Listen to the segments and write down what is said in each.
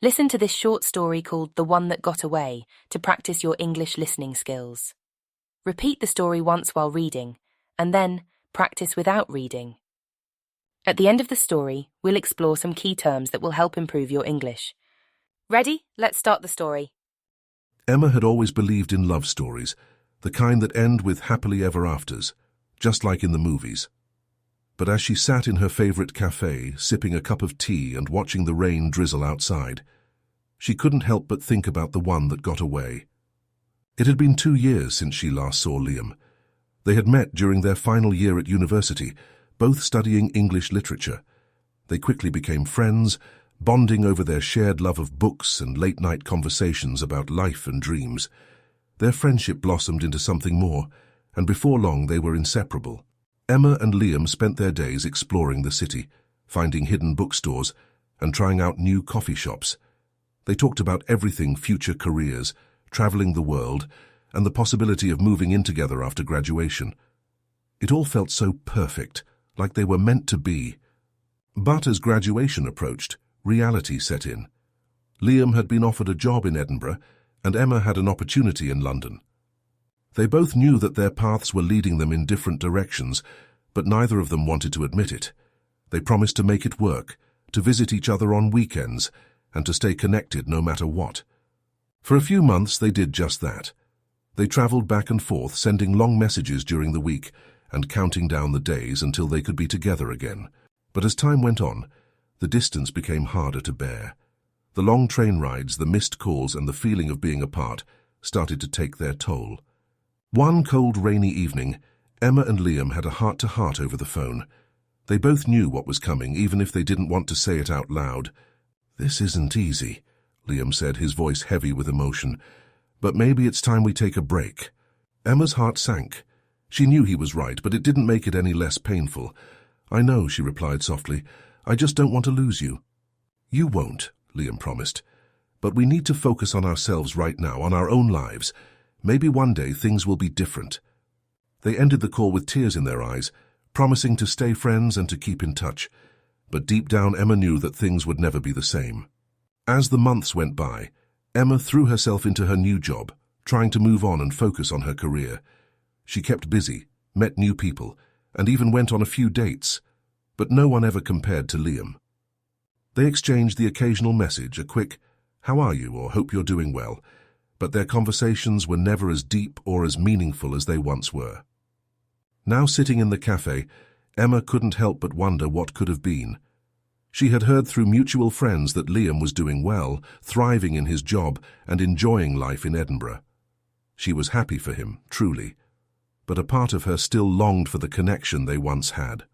Listen to this short story called The One That Got Away to practice your English listening skills. Repeat the story once while reading, and then practice without reading. At the end of the story, we'll explore some key terms that will help improve your English. Ready? Let's start the story. Emma had always believed in love stories, the kind that end with happily ever afters, just like in the movies. But as she sat in her favorite cafe, sipping a cup of tea and watching the rain drizzle outside, she couldn't help but think about the one that got away. It had been 2 years since she last saw Liam. They had met during their final year at university, both studying English literature. They quickly became friends, bonding over their shared love of books and late-night conversations about life and dreams. Their friendship blossomed into something more, and before long they were inseparable. Emma and Liam spent their days exploring the city, finding hidden bookstores, and trying out new coffee shops. They talked about everything: future careers, traveling the world, and the possibility of moving in together after graduation. It all felt so perfect, like they were meant to be. But as graduation approached, reality set in. Liam had been offered a job in Edinburgh, and Emma had an opportunity in London. They both knew that their paths were leading them in different directions, but neither of them wanted to admit it. They promised to make it work, to visit each other on weekends, and to stay connected no matter what. For a few months they did just that. They traveled back and forth, sending long messages during the week and counting down the days until they could be together again. But as time went on, the distance became harder to bear. The long train rides, the missed calls, and the feeling of being apart started to take their toll. One cold, rainy evening, Emma and Liam had a heart-to-heart over the phone. They both knew what was coming, even if they didn't want to say it out loud. "This isn't easy," Liam said, his voice heavy with emotion. "But maybe it's time we take a break." Emma's heart sank. She knew he was right, but it didn't make it any less painful. "I know," she replied softly. "I just don't want to lose you." "You won't," Liam promised. "But we need to focus on ourselves right now, on our own lives. Maybe one day things will be different." They ended the call with tears in their eyes, promising to stay friends and to keep in touch. But deep down, Emma knew that things would never be the same. As the months went by, Emma threw herself into her new job, trying to move on and focus on her career. She kept busy, met new people, and even went on a few dates, but no one ever compared to Liam. They exchanged the occasional message, a quick, "How are you?" or "Hope you're doing well," but their conversations were never as deep or as meaningful as they once were. Now sitting in the cafe, Emma couldn't help but wonder what could have been. She had heard through mutual friends that Liam was doing well, thriving in his job, and enjoying life in Edinburgh. She was happy for him, truly, but a part of her still longed for the connection they once had.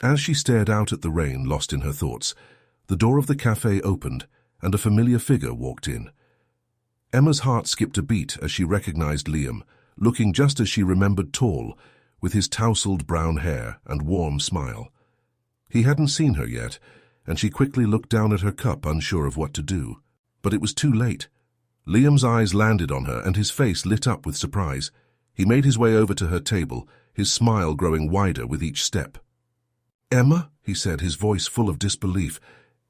As she stared out at the rain, lost in her thoughts, the door of the cafe opened, and a familiar figure walked in. Emma's heart skipped a beat as she recognized Liam, looking just as she remembered, tall, with his tousled brown hair and warm smile. He hadn't seen her yet, and she quickly looked down at her cup, unsure of what to do. But it was too late. Liam's eyes landed on her, and his face lit up with surprise. He made his way over to her table, his smile growing wider with each step. "Emma," he said, his voice full of disbelief,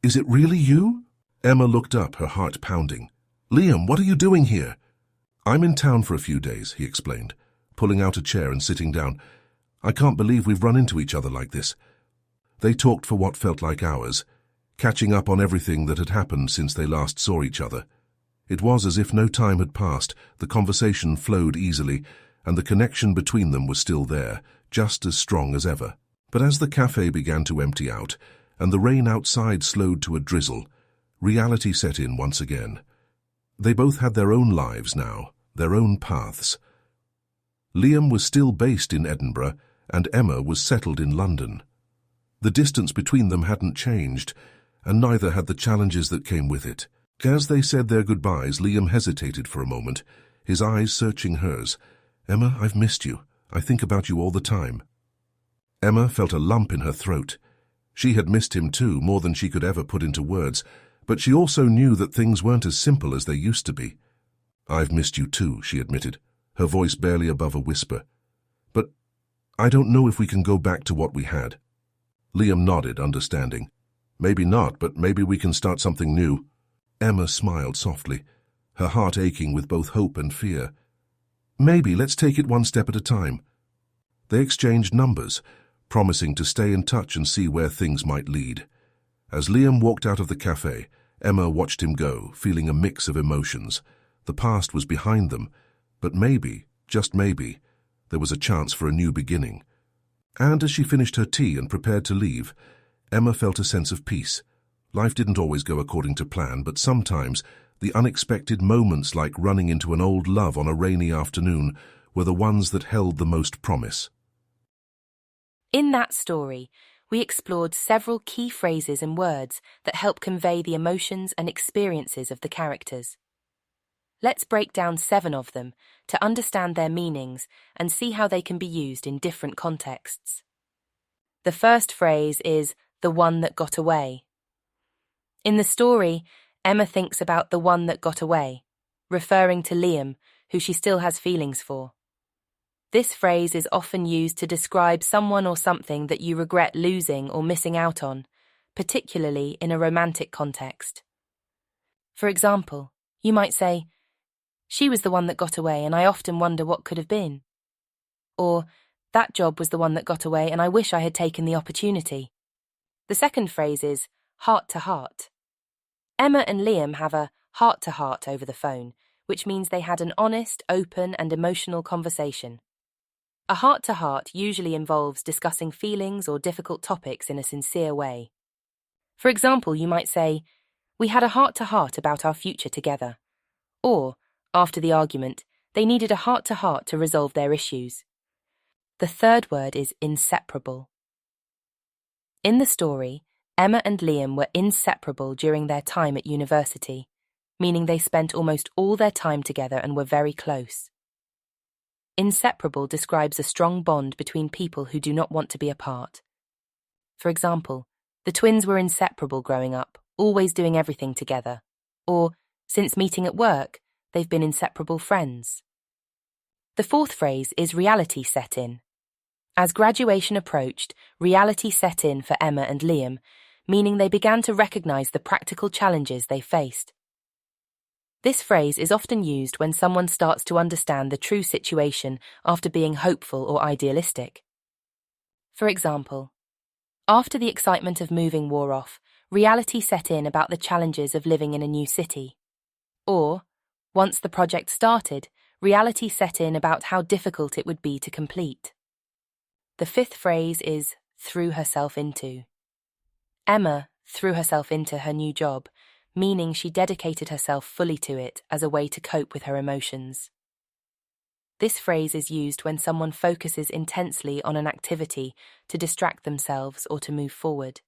"is it really you?" Emma looked up, her heart pounding. "Liam, what are you doing here?" "I'm in town for a few days," he explained, pulling out a chair and sitting down. "I can't believe we've run into each other like this." They talked for what felt like hours, catching up on everything that had happened since they last saw each other. It was as if no time had passed. The conversation flowed easily, and the connection between them was still there, just as strong as ever. But as the cafe began to empty out, and the rain outside slowed to a drizzle, reality set in once again. They both had their own lives now, their own paths. Liam was still based in Edinburgh, and Emma was settled in London. The distance between them hadn't changed, and neither had the challenges that came with it. As they said their goodbyes, Liam hesitated for a moment, his eyes searching hers. "Emma, I've missed you. I think about you all the time." Emma felt a lump in her throat. She had missed him too, more than she could ever put into words, but she also knew that things weren't as simple as they used to be. "I've missed you too," she admitted, her voice barely above a whisper. "But I don't know if we can go back to what we had." Liam nodded, understanding. "Maybe not, but maybe we can start something new." Emma smiled softly, her heart aching with both hope and fear. Maybe let's take it one step at a time. They exchanged numbers, promising to stay in touch and see where things might lead. As Liam walked out of the cafe, Emma watched him go, feeling a mix of emotions. The past was behind them, but maybe, just maybe, there was a chance for a new beginning. And as she finished her tea and prepared to leave, Emma felt a sense of peace. Life didn't always go according to plan, but sometimes the unexpected moments, like running into an old love on a rainy afternoon, were the ones that held the most promise. In that story, we explored several key phrases and words that help convey the emotions and experiences of the characters. Let's break down 7 of them to understand their meanings and see how they can be used in different contexts. The first phrase is the one that got away. In the story, Emma thinks about the one that got away, referring to Liam, who she still has feelings for. This phrase is often used to describe someone or something that you regret losing or missing out on, particularly in a romantic context. For example, you might say, "She was the one that got away and I often wonder what could have been." Or, "That job was the one that got away and I wish I had taken the opportunity." The second phrase is heart to heart. Emma and Liam have a heart-to-heart over the phone, which means they had an honest, open, and emotional conversation. A heart-to-heart usually involves discussing feelings or difficult topics in a sincere way. For example, you might say, "We had a heart-to-heart about our future together." Or, after the argument, they needed a heart-to-heart to resolve their issues. The third word is inseparable. In the story, Emma and Liam were inseparable during their time at university, meaning they spent almost all their time together and were very close. Inseparable describes a strong bond between people who do not want to be apart. For example, the twins were inseparable growing up, always doing everything together. Or, since meeting at work, they've been inseparable friends. The fourth phrase is reality set in. As graduation approached, reality set in for Emma and Liam, meaning they began to recognize the practical challenges they faced. This phrase is often used when someone starts to understand the true situation after being hopeful or idealistic. For example, after the excitement of moving wore off, reality set in about the challenges of living in a new city. Or, once the project started, reality set in about how difficult it would be to complete. The fifth phrase is threw herself into. Emma threw herself into her new job, meaning she dedicated herself fully to it as a way to cope with her emotions. This phrase is used when someone focuses intensely on an activity to distract themselves or to move forward.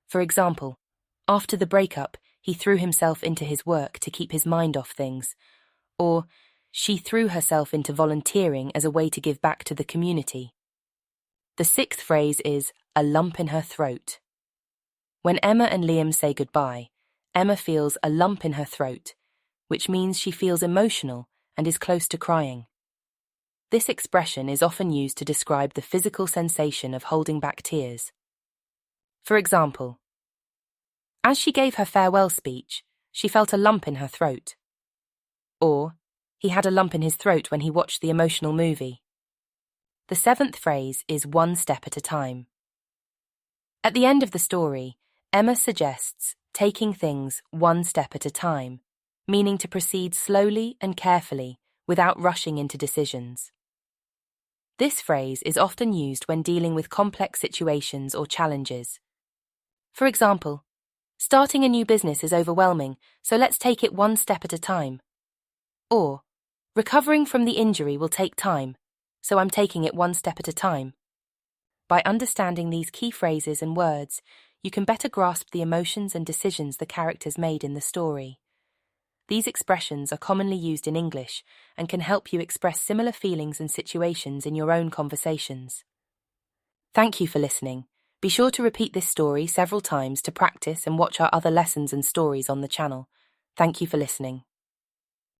For example, after the breakup, he threw himself into his work to keep his mind off things. Or, she threw herself into volunteering as a way to give back to the community. The sixth phrase is a lump in her throat. When Emma and Liam say goodbye, Emma feels a lump in her throat, which means she feels emotional and is close to crying. This expression is often used to describe the physical sensation of holding back tears. For example, as she gave her farewell speech, she felt a lump in her throat. Or, he had a lump in his throat when he watched the emotional movie. The seventh phrase is one step at a time. At the end of the story, Emma suggests taking things one step at a time, meaning to proceed slowly and carefully without rushing into decisions. This phrase is often used when dealing with complex situations or challenges. For example, starting a new business is overwhelming, so let's take it one step at a time. Or, recovering from the injury will take time, so I'm taking it one step at a time. By understanding these key phrases and words, you can better grasp the emotions and decisions the characters made in the story. These expressions are commonly used in English and can help you express similar feelings and situations in your own conversations. Thank you for listening. Be sure to repeat this story several times to practice and watch our other lessons and stories on the channel. Thank you for listening.